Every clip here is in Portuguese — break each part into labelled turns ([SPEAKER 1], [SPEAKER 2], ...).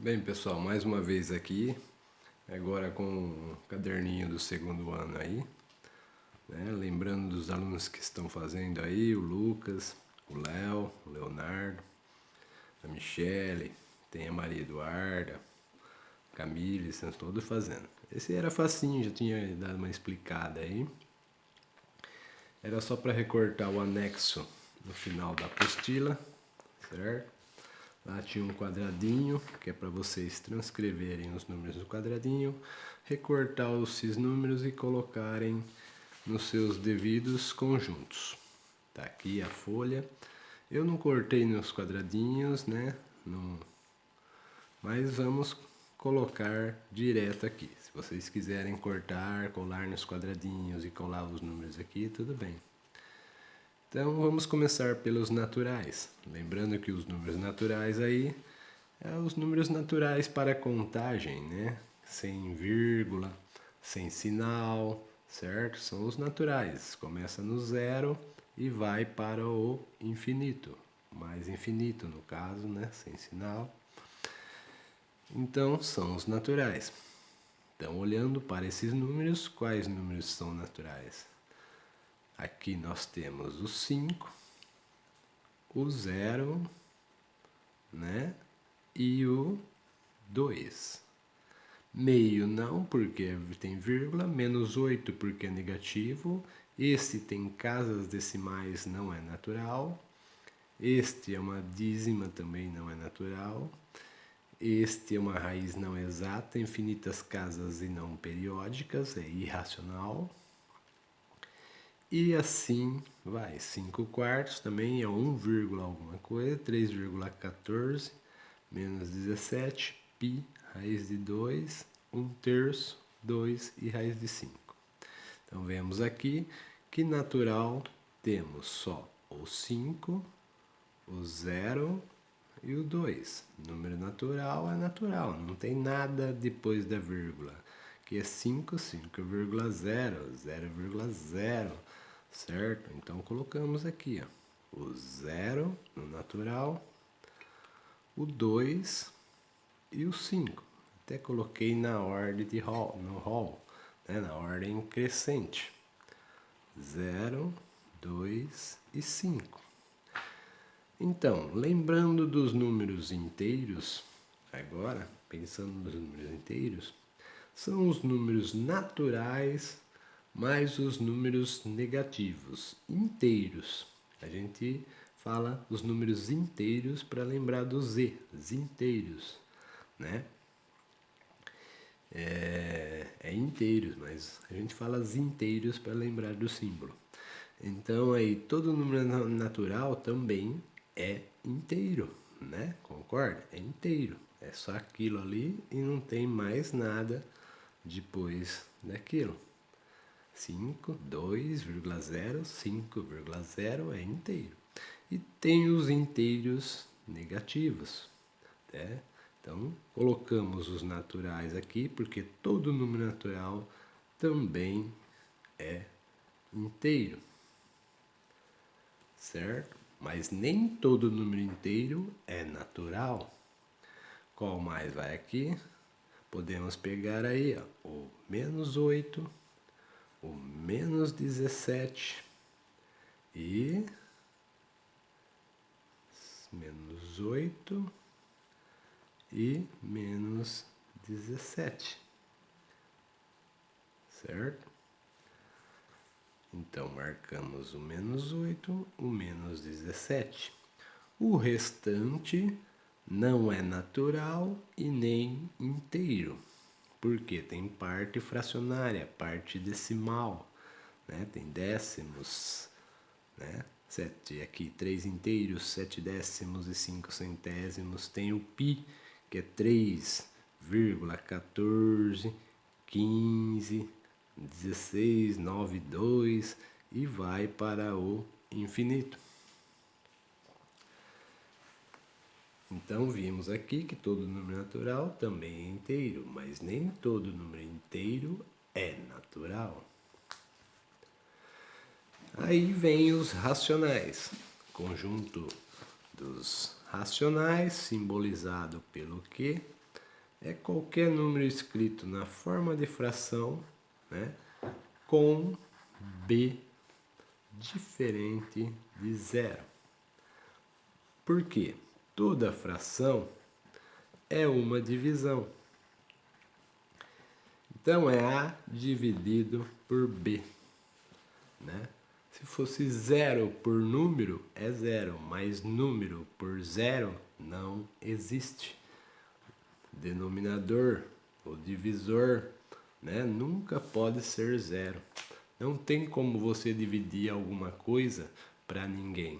[SPEAKER 1] Bem, pessoal, mais uma vez aqui, agora com o caderninho do segundo ano aí, né? Lembrando dos alunos que estão fazendo aí, o Lucas, o Léo, o Leonardo, a Michele, tem a Maria Eduarda, a Camille, estão todos fazendo. Esse era facinho, já tinha dado uma explicada aí. Era só para recortar o anexo no final da apostila, certo? Lá tinha um quadradinho, que é para vocês transcreverem os números do quadradinho, recortar esses números e colocarem nos seus devidos conjuntos. Tá aqui a folha. Eu não cortei nos quadradinhos, né? Mas vamos colocar direto aqui. Se vocês quiserem cortar, colar nos quadradinhos e colar os números aqui, tudo bem. Então vamos começar pelos naturais. Lembrando que os números naturais aí os números naturais para contagem, né? Sem vírgula, sem sinal, certo? São os naturais. Começa no zero e vai para o infinito. Mais infinito no caso, né? Sem sinal. Então são os naturais. Então, olhando para esses números, quais números são naturais? Aqui nós temos o 5, o 0, né? E o 2. Meio não, porque tem vírgula. Menos 8 porque é negativo. Este tem casas decimais, não é natural. Este é uma dízima, também não é natural. Este é uma raiz não exata, infinitas casas e não periódicas, é irracional. E assim vai. 5 quartos também é 1, alguma coisa. 3,14 menos 17, π, raiz de 2, 1 terço, 2 e raiz de 5. Então vemos aqui que natural temos só o 5, o 0 e o 2. Número natural é natural, não tem nada depois da vírgula. Que é 5, 5,0, 0,0, certo? Então colocamos aqui ó, o 0 no natural, o 2 e o 5. Até coloquei na ordem de hall, no hall, né? Na ordem crescente. 0, 2 e 5. Então, lembrando dos números inteiros, agora, pensando nos números inteiros, são os números naturais mais os números negativos, inteiros. A gente fala os números inteiros para lembrar do Z, os inteiros, né? É inteiros, mas a gente fala os inteiros para lembrar do símbolo. Então aí todo número natural também é inteiro, né? Concorda? É inteiro. É só aquilo ali e não tem mais nada depois daquilo. 5, 2,0, 5,0 é inteiro. E tem os inteiros negativos, né? Então, colocamos os naturais aqui, porque todo número natural também é inteiro, certo? Mas nem todo número inteiro é natural. Qual mais vai aqui? Podemos pegar aí ó, o menos 8, o menos 17 e menos 8 e menos 17, certo? Então, marcamos o menos 8, o menos 17. O restante não é natural e nem inteiro, porque tem parte fracionária, parte decimal, né? Tem décimos, né? 7 aqui, 3 inteiros, 7 décimos e 5 centésimos. Tem o π, que é 3,14, 15, 16, 9, 2 e vai para o infinito. Então vimos aqui que todo número natural também é inteiro, mas nem todo número inteiro é natural. Aí vem os racionais, conjunto dos racionais, simbolizado pelo Q, é qualquer número escrito na forma de fração, né, com b diferente de zero. Por quê? Toda fração é uma divisão. Então é A dividido por B, né? Se fosse zero por número, é zero, mas número por zero não existe. Denominador, o divisor, né, nunca pode ser zero. Não tem como você dividir alguma coisa para ninguém.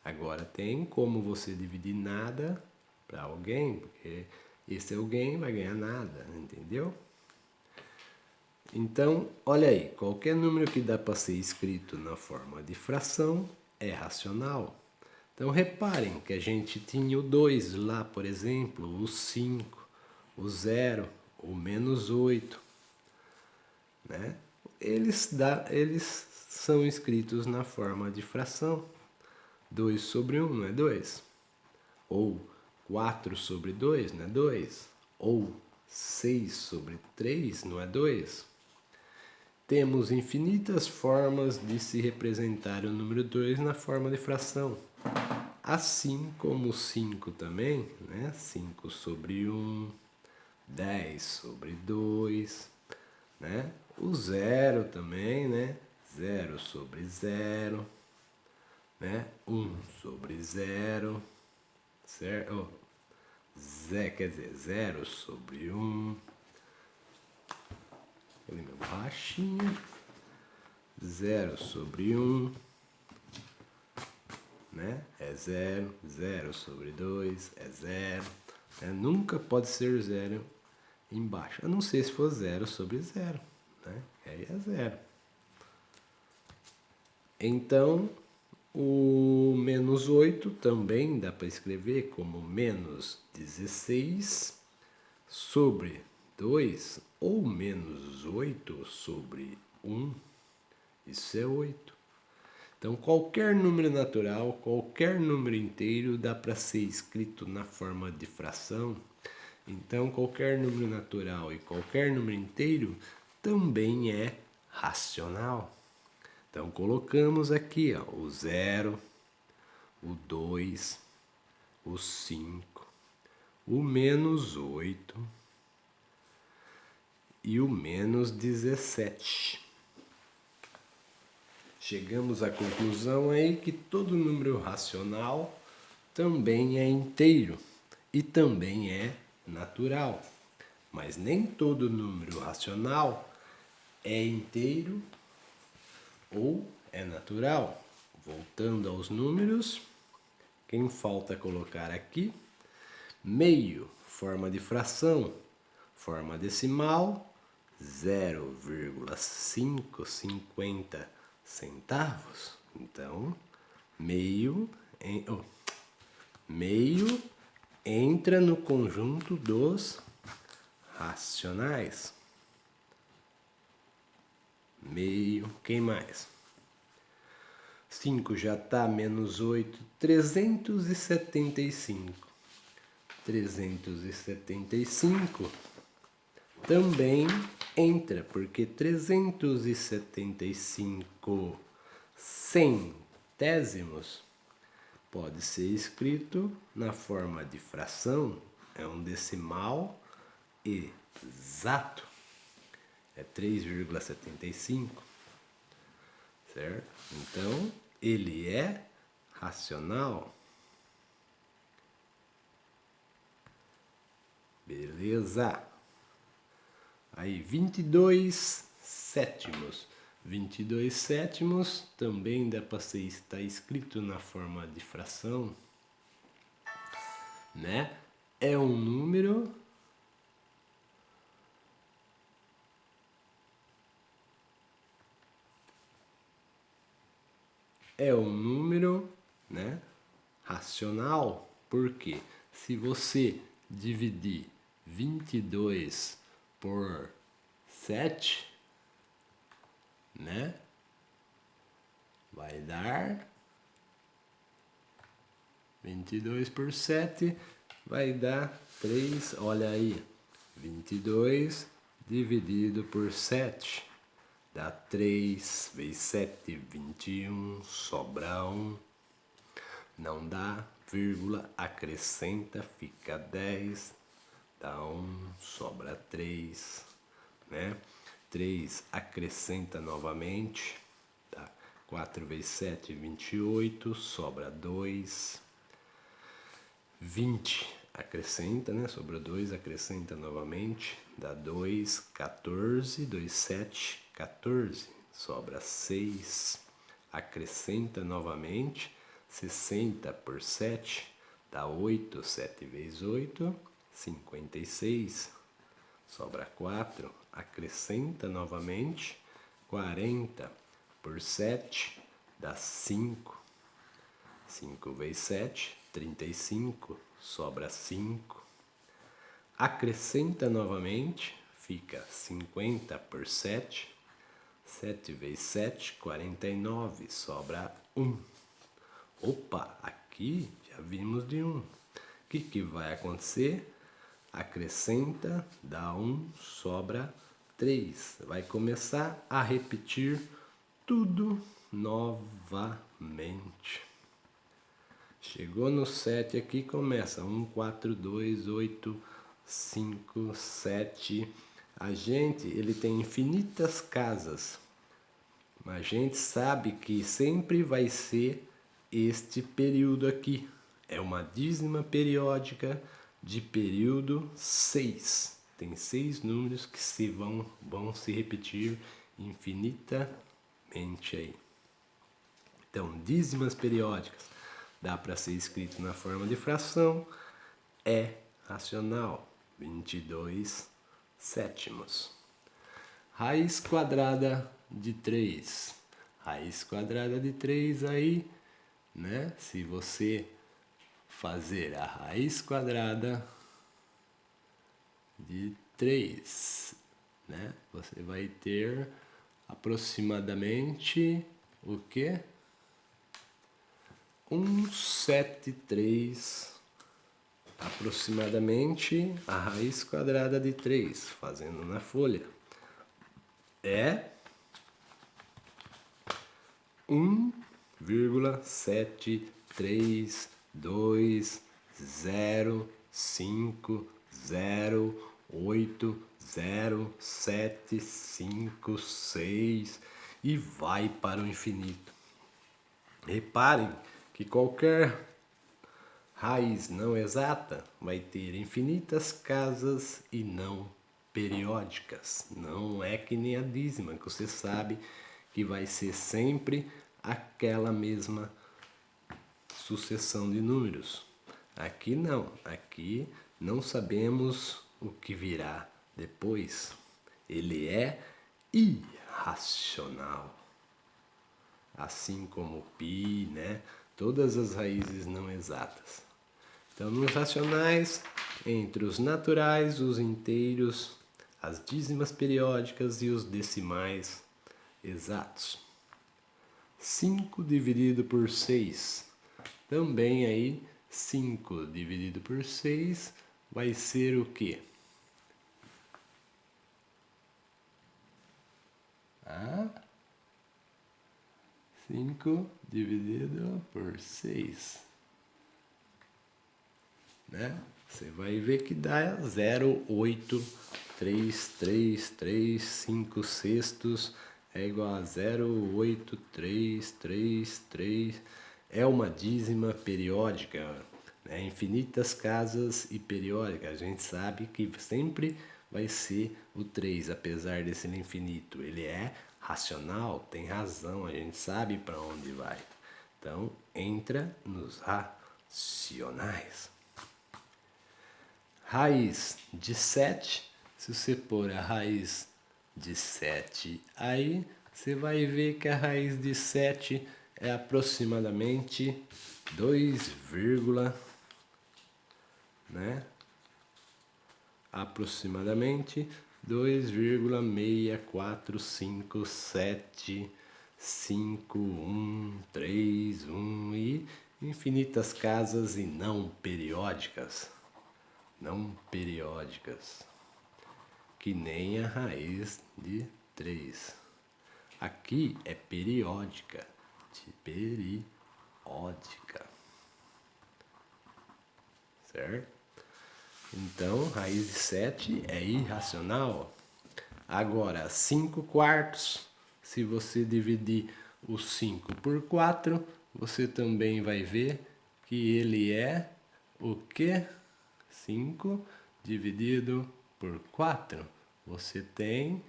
[SPEAKER 1] Agora tem como você dividir nada para alguém, porque esse alguém vai ganhar nada, entendeu? Então, olha aí, qualquer número que dá para ser escrito na forma de fração é racional. Então, reparem que a gente tinha o 2 lá, por exemplo, o 5, o 0, o -8, né? Eles são escritos na forma de fração. 2 sobre 1 não é 2. Ou 4 sobre 2 não é 2. Ou 6 sobre 3 não é 2. Temos infinitas formas de se representar o número 2 na forma de fração. Assim como o 5 também, né? 5 sobre 1, 10 sobre 2, né? O 0 também, né? 0 sobre 0, né? 1 sobre 0, certo? Quer dizer, 0 sobre 1. Ele meu borrachinha. 0 sobre 1, né? É 0. 0 sobre 2 é 0. Nunca pode ser 0 embaixo, a não ser se for 0 sobre 0, né? Aí é 0. Então, o -8 também dá para escrever como -16 sobre 2 ou -8 sobre 1. Isso é 8. Então, qualquer número natural, qualquer número inteiro dá para ser escrito na forma de fração. Então, qualquer número natural e qualquer número inteiro também é racional. Então, colocamos aqui ó, o 0, o 2, o 5, o -8 e o -17. Chegamos à conclusão aí que todo número racional também é inteiro e também é natural. Mas nem todo número racional é inteiro ou é natural. Voltando aos números, quem falta colocar aqui? Meio, forma de fração, forma decimal, 0,550 centavos. Então, meio entra no conjunto dos racionais. Meio, quem mais? 5 já está, -8, 375. 375 também entra, porque 375 centésimos pode ser escrito na forma de fração, é um decimal exato, é 3,75, certo? Então, ele é racional. Beleza? Aí, 22 sétimos. 22 sétimos também dá para estar escrito na forma de fração, né? É um número né, racional, porque se você dividir 22 por 7, né, vai dar 22 por 7 vai dar 3, olha aí, 22 dividido por 7, dá 3 vezes 7, 21, sobra 1, não dá, vírgula, acrescenta, fica 10, dá 1, sobra 3, né? 3 acrescenta novamente, tá? 4 vezes 7, 28, sobra 2, 20 acrescenta, né? Sobrou 2, acrescenta novamente, dá 2, 14, 2, 7, 14, sobra 6, acrescenta novamente, 60 por 7, dá 8, 7 vezes 8, 56, sobra 4, acrescenta novamente, 40 por 7, dá 5, 5 vezes 7, 35, sobra 5. Acrescenta novamente, fica 50 por 7. 7 vezes 7, 49, sobra 1. Opa, aqui já vimos de 1. O que vai acontecer? Acrescenta, dá 1, sobra 3. Vai começar a repetir tudo novamente. Chegou no 7 aqui, começa 1, 4, 2, 8, 5, 7. A gente, ele tem infinitas casas, mas a gente sabe que sempre vai ser este período aqui. É uma dízima periódica de período 6. Tem 6 números que vão se repetir infinitamente aí. Então, dízimas periódicas dá para ser escrito na forma de fração, é racional, 22 sétimos. Raiz quadrada de 3. Raiz quadrada de 3 aí, né? Se você fazer a raiz quadrada de 3, né? Você vai ter aproximadamente o quê? 173, aproximadamente a raiz quadrada de 3, fazendo na folha, é 1,73220808756 e vai para o infinito. Reparem que qualquer raiz não exata vai ter infinitas casas e não periódicas. Não é que nem a dízima, que você sabe que vai ser sempre aquela mesma sucessão de números. Aqui não, aqui não sabemos o que virá depois. Ele é irracional. Assim como o π, né? Todas as raízes não exatas. Então, nos racionais, entre os naturais, os inteiros, as dízimas periódicas e os decimais exatos. 5 dividido por 6. Também aí, 5 dividido por 6 vai ser o quê? 5 dividido por 6, né? Você vai ver que dá 0,833335 sextos é igual a 0,8333. É uma dízima periódica, né? Infinitas casas e periódica. A gente sabe que sempre vai ser o 3, apesar desse infinito. Ele é racional, tem razão, a gente sabe para onde vai. Então, entra nos racionais. Raiz de 7, se você pôr a raiz de 7 aí, você vai ver que a raiz de 7 é aproximadamente 2, né? Aproximadamente 2,645753131 e infinitas casas e não periódicas. não periódicas, que nem a raiz de 3. Aqui é periódica, de periódica, certo? Então, raiz de 7 é irracional. Agora, 5 quartos, se você dividir o 5 por 4, você também vai ver que ele é o quê? 5 dividido por 4. Você tem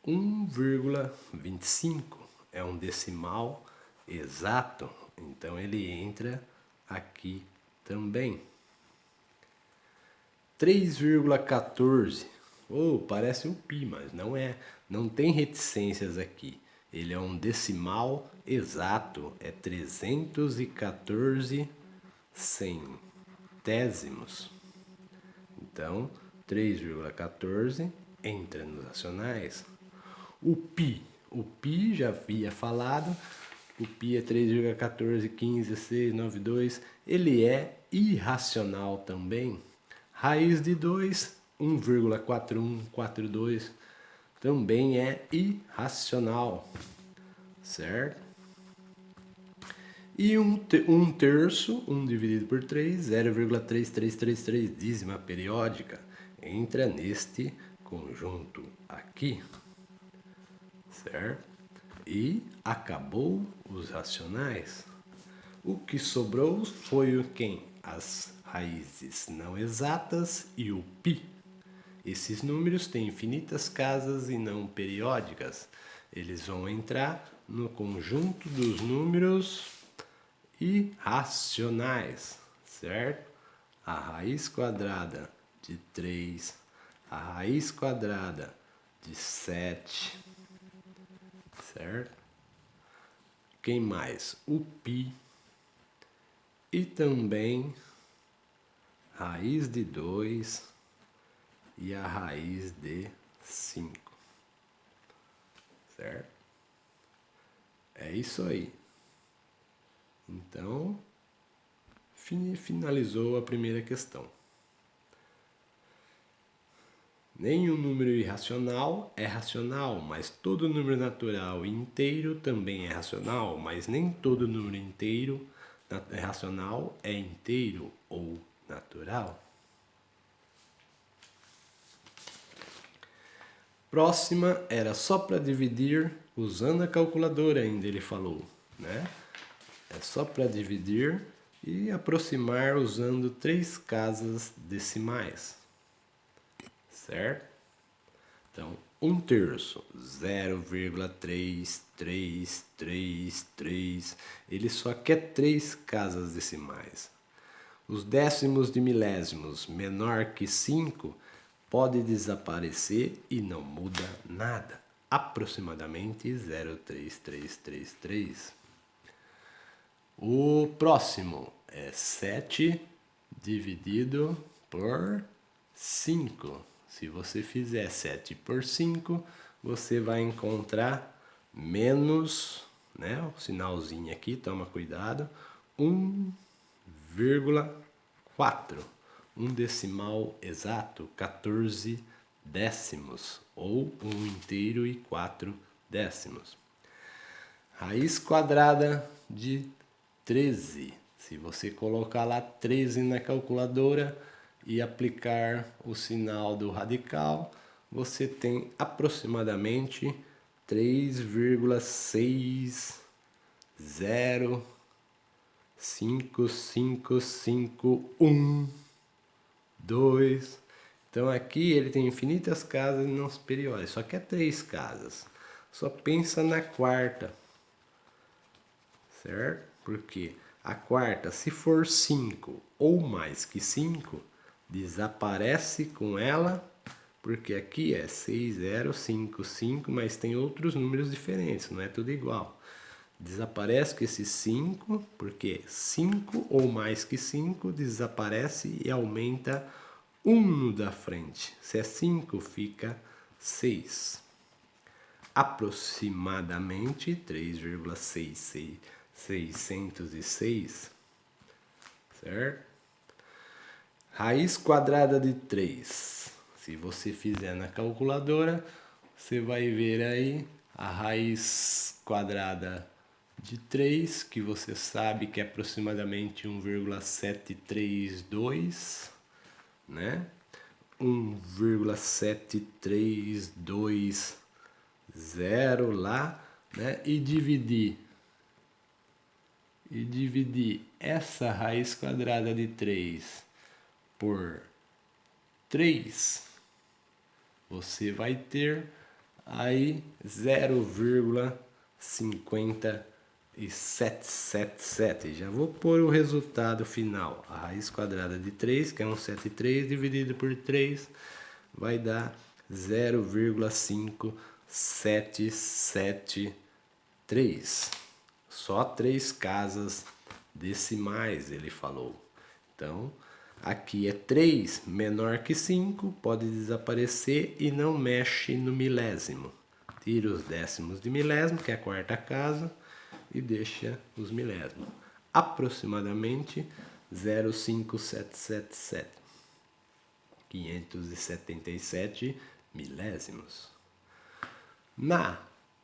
[SPEAKER 1] 1,25. É um decimal exato, então ele entra aqui também. 3,14. Parece um pi, mas não é. Não tem reticências aqui. Ele é um decimal exato. É 314 centésimos. Então, 3,14 entra nos racionais. O pi já havia falado. O pi é 3,1415,692. Ele é irracional também. Raiz de 2, 1,4142, também é irracional, certo? E um terço, 1 dividido por 3, 0,3333, dízima periódica, entra neste conjunto aqui, certo? E acabou os racionais. O que sobrou foi o quem? As raízes não exatas e o π. Esses números têm infinitas casas e não periódicas. Eles vão entrar no conjunto dos números irracionais, certo? A raiz quadrada de 3, a raiz quadrada de 7, certo? Quem mais? O π. E também raiz de 2 e a raiz de 5. Certo? É isso aí. Então, finalizou a primeira questão. Nenhum número irracional é racional, mas todo número natural inteiro também é racional, mas nem todo número inteiro racional é inteiro ou natural. Próxima era só para dividir usando a calculadora ainda, ele falou, né? É só para dividir e aproximar usando 3 casas decimais, certo? Então, 1 terço, 0,3333, ele só quer 3 casas decimais. Os décimos de milésimos menor que 5 pode desaparecer e não muda nada. Aproximadamente 0,3333. O próximo é 7 dividido por 5. Se você fizer 7 por 5, você vai encontrar menos, né? O sinalzinho aqui, toma cuidado, 1,4. Um decimal exato, 14 décimos, ou 1 inteiro e 4 décimos. Raiz quadrada de 13. Se você colocar lá 13 na calculadora e aplicar o sinal do radical, você tem aproximadamente 3,6055551,2. Então aqui ele tem infinitas casas e não periódicas, só quer 3 casas. Só pensa na quarta, certo? Porque a quarta, se for 5 ou mais que 5, desaparece com ela, porque aqui é 6055, mas tem outros números diferentes, não é tudo igual. Desaparece com esse 5, porque 5 ou mais que 5 desaparece e aumenta 1 no da frente. Se é 5, fica 6. Aproximadamente 3,606, certo? Raiz quadrada de 3. Se você fizer na calculadora, você vai ver aí a raiz quadrada de 3, que você sabe que é aproximadamente 1,732, né? 1,7320 lá, né? E dividir essa raiz quadrada de 3 por 3, você vai ter aí 0,5777. Já vou pôr o resultado final. A raiz quadrada de 3, que é 173, dividido por 3, vai dar 0,5773. Só 3 casas decimais, ele falou. Então, aqui é 3 menor que 5, pode desaparecer e não mexe no milésimo. Tira os décimos de milésimo, que é a quarta casa, e deixa os milésimos. Aproximadamente 0,5777. 577 milésimos. Na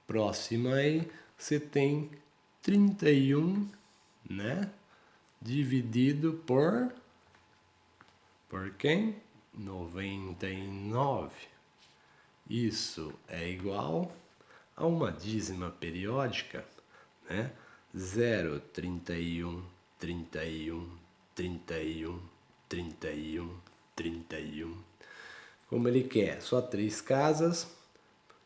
[SPEAKER 1] próxima aí, você tem 31, né? Dividido por quem? 99. Isso é igual a uma dízima periódica, né? 0, 31, 31, 31, 31, 31. Como ele quer só 3 casas,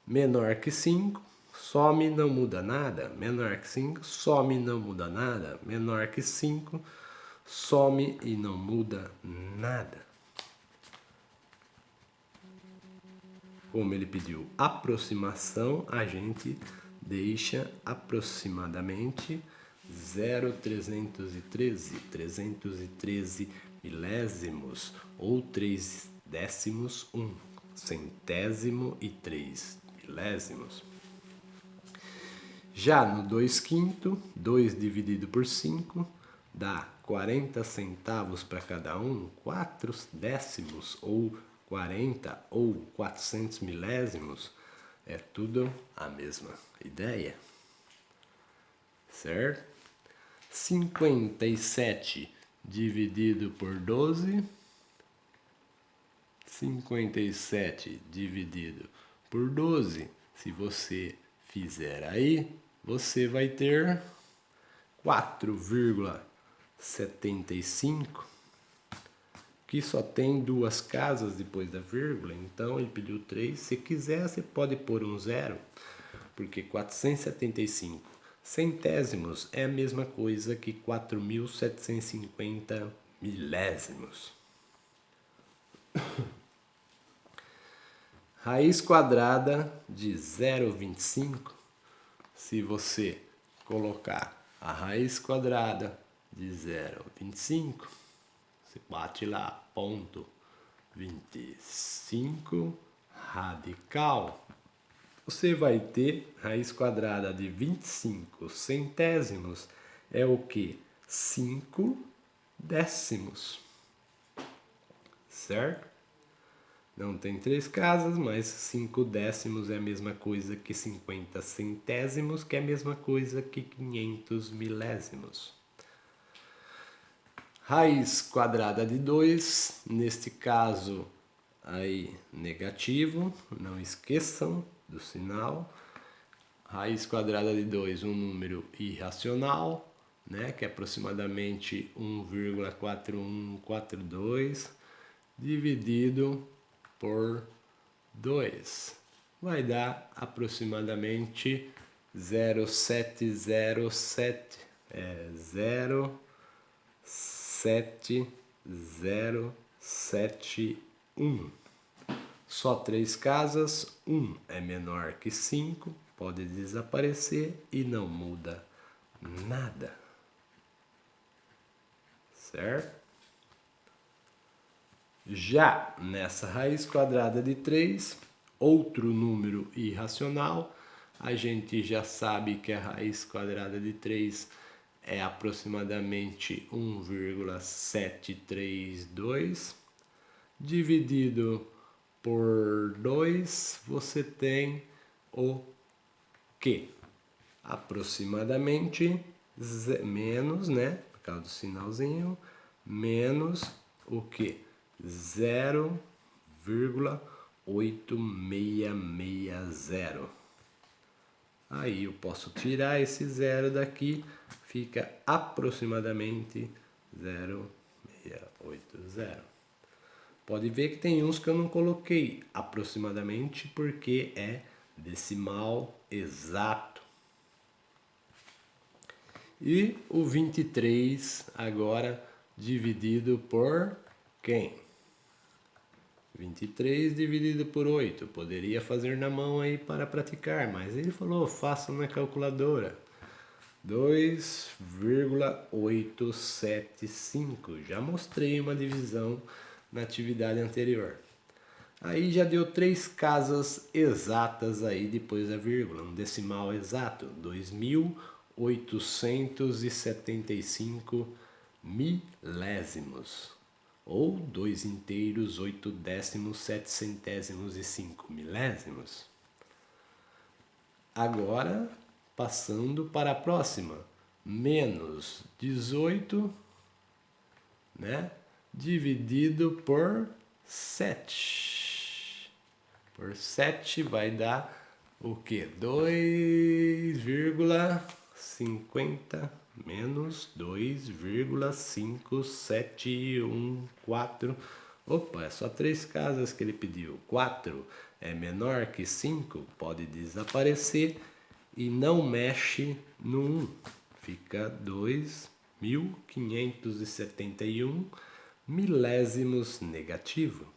[SPEAKER 1] menor que 5, some, não muda nada. Menor que 5, some, não muda nada. Menor que 5, some e não muda nada. Como ele pediu aproximação, a gente deixa aproximadamente 0,313 milésimos ou 3 décimos, 1 centésimo e 3 milésimos. Já no 2/5, 2 dividido por 5 dá 40 centavos para cada um, 4 décimos ou 40 ou 400 milésimos, é tudo a mesma ideia, certo? 57 dividido por 12, 57 dividido por 12, se você fizer aí, você vai ter 4,75, que só tem 2 casas depois da vírgula, então ele pediu 3. Se quiser, você pode pôr um 0, porque 475 centésimos é a mesma coisa que 4.750 milésimos. Raiz quadrada de 0,25, se você colocar a raiz quadrada de 0,25, você bate lá, ponto 25 radical, você vai ter raiz quadrada de 25 centésimos, é o que? 5 décimos, certo? Não tem 3 casas, mas 5 décimos é a mesma coisa que 50 centésimos, que é a mesma coisa que 500 milésimos. Raiz quadrada de 2, neste caso aí negativo, não esqueçam do sinal. Raiz quadrada de 2, um número irracional, né, que é aproximadamente 1,4142, dividido por 2. Vai dar aproximadamente 0,707, 0,7071. Só 3 casas, 1 é menor que 5, pode desaparecer e não muda nada, certo? Já nessa raiz quadrada de 3, outro número irracional, a gente já sabe que a raiz quadrada de 3 é aproximadamente 1,732, dividido por 2, você tem o quê? Aproximadamente menos, né? Por causa do sinalzinho, menos o quê? 0,8660. Aí eu posso tirar esse zero daqui, fica aproximadamente 0,680. Pode ver que tem uns que eu não coloquei aproximadamente porque é decimal exato. E o 23 agora dividido por quem? 23 dividido por 8. Poderia fazer na mão aí para praticar, mas ele falou, faça na calculadora. 2,875. Já mostrei uma divisão na atividade anterior. Aí já deu 3 casas exatas aí depois da vírgula, um decimal exato, 2.875 milésimos, ou 2 inteiros, 8 décimos, 7 centésimos e 5 milésimos. Agora, passando para a próxima, menos 18, né, dividido por 7. Por 7 vai dar o que? 2,50 menos 2,5714. Opa, é só 3 casas que ele pediu. 4 é menor que 5, pode desaparecer e não mexe no 1. Fica 2.571 milésimos negativo.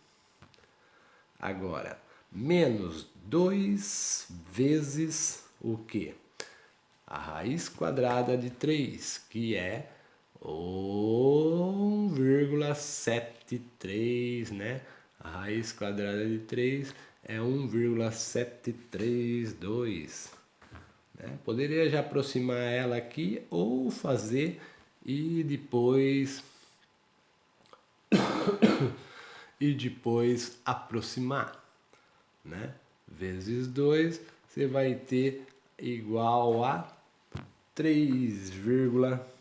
[SPEAKER 1] Agora, menos 2 vezes o quê? A raiz quadrada de 3, que é 1,73, né? A raiz quadrada de 3 é 1,732. Né? Poderia já aproximar ela aqui ou fazer e depois aproximar, né? Vezes 2, você vai ter igual a 3,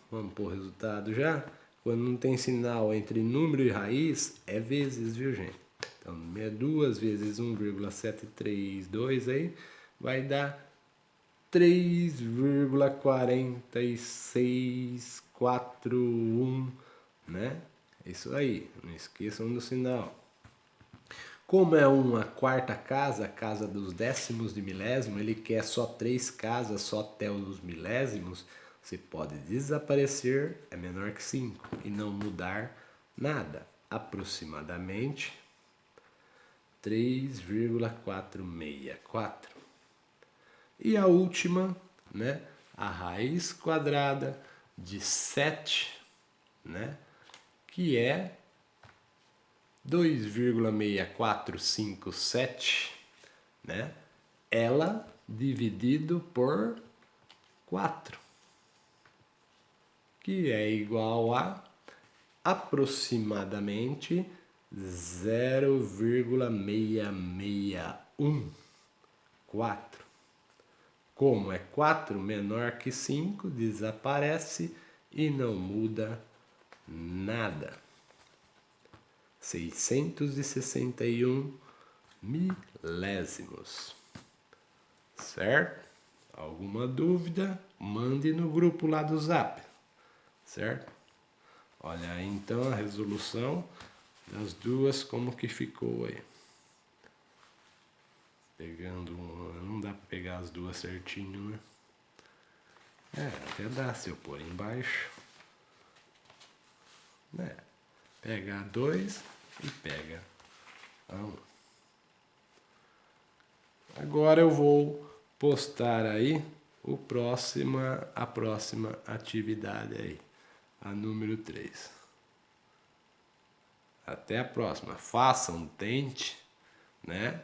[SPEAKER 1] vamos pôr o resultado já. Quando não tem sinal entre número e raiz, é vezes, viu, gente? Então, 2 vezes 1,732 aí vai dar 3,4641, né? Isso aí, não esqueçam do sinal. Como é uma quarta casa, a casa dos décimos de milésimo, ele quer só 3 casas, só até os milésimos, você pode desaparecer, é menor que 5, e não mudar nada. Aproximadamente 3,464. E a última, né, a raiz quadrada de 7, né, que é 2,6457, né? Ela dividido por 4, que é igual a aproximadamente 0,664. Como é 4 menor que 5, desaparece e não muda nada. 661 milésimos. Certo? Alguma dúvida? Mande no grupo lá do Zap. Certo? Olha aí então a resolução das duas, como que ficou aí. Pegando uma, não dá para pegar as duas certinho, né? Até dá se eu pôr embaixo. Né? Pega a 2 e pega a 1. Agora eu vou postar aí a próxima atividade aí, a número 3. Até a próxima. Façam, tente, né?